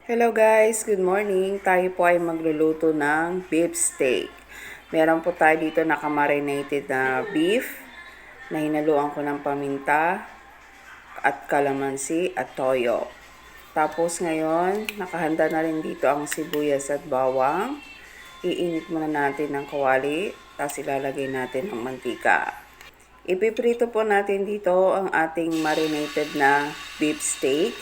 Hello guys, good morning. Tayo po ay magluluto ng beef steak. Meron po tayo dito nakamarinated na beef na hinaluan ko ng paminta at kalamansi at toyo. Tapos ngayon, nakahanda na rin dito ang sibuyas at bawang. Iinit muna natin ng kawali, tapos ilalagay natin ng mantika. Ipiprito po natin dito ang ating marinated na beef steak.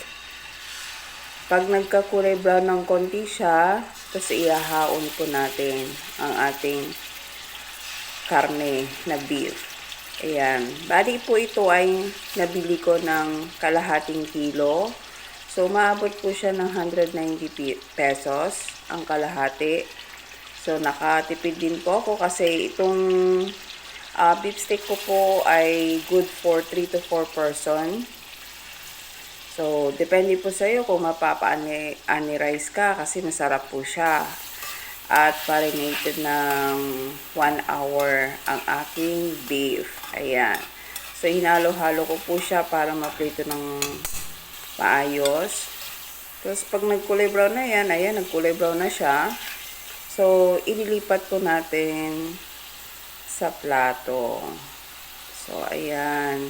Pag nagkakulay brown ng konti siya, tapos ihahaon po natin ang ating karne na beef. Ayan. Bali po ito ay nabili ko ng kalahating kilo. So, maabot po siya ng 190 pesos ang kalahati. So, nakatipid din po ako kasi itong beef steak ko po ay good for 3 to 4 person. So, depende po sa iyo kung mapapa-ani-rice ka kasi masarap po siya. At marinated ng 1 hour ang aking beef. Ayan. So, hinalo-halo ko po siya para maprito ng maayos. Tapos, pag nagkulay brown na yan, ayan, nagkulay brown na siya. So, ililipat po natin sa plato. So, ayan.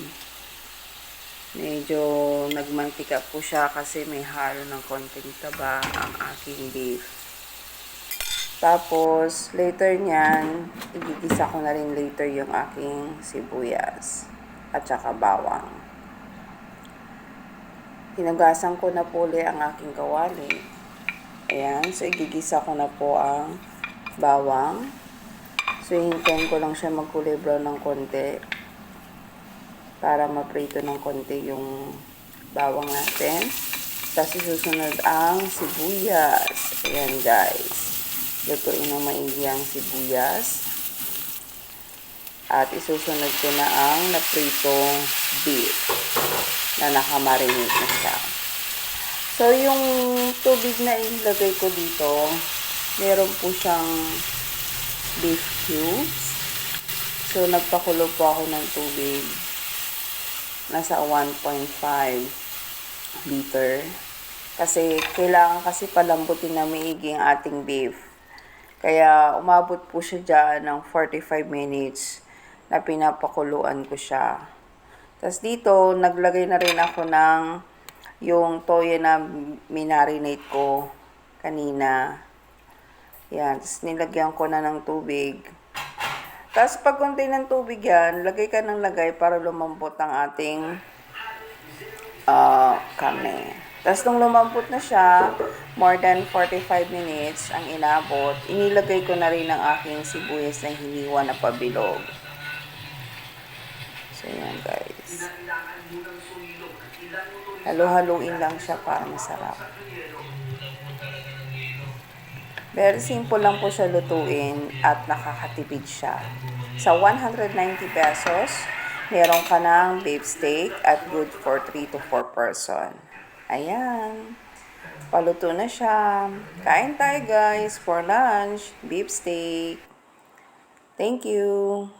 Medyo nagmantika po siya kasi may halo ng konting taba ang aking beef. Tapos, later niyan, igigisa ko na rin later yung aking sibuyas at saka bawang. Hinugasan ko na po ulit ang aking kawali. Ayan, so igigisa ko na po ang bawang. So, hintayin ko lang siya magkulay brown ng konti para maprito ng konti yung bawang natin. Tapos susunod ang sibuyas. Ayan guys. Lutuin ng maigi ang sibuyas. At isusunod ko na ang napritong beef na nakamarinate na siya. So yung tubig na ilagay ko dito, meron po siyang beef cubes. So nagpakulo po ako ng tubig. Nasa 1.5 liter. Kasi kailangan kasi palambutin na maigi ang ating beef. Kaya umabot po siya dyan ng 45 minutes na pinapakuluan ko siya. Tapos dito, naglagay na rin ako ng yung toyo na minarinate ko kanina. Yan. Tapos nilagyan ko na ng tubig. Tapos pag konti ng tubig yan, lagay ka ng lagay para lumambot ang ating karne. Tapos nung lumambot na siya, more than 45 minutes ang inabot, inilagay ko na rin ang aking sibuyas na hiniwa na pabilog. So yan guys. Halo-haluin lang siya para masarap. Very simple lang po siya lutuin at nakakatipid siya. Sa 190 pesos, meron ka ng beef steak at good for 3 to 4 person. Ayan. Paluto na siya. Kain tayo guys for lunch. Beef steak. Thank you.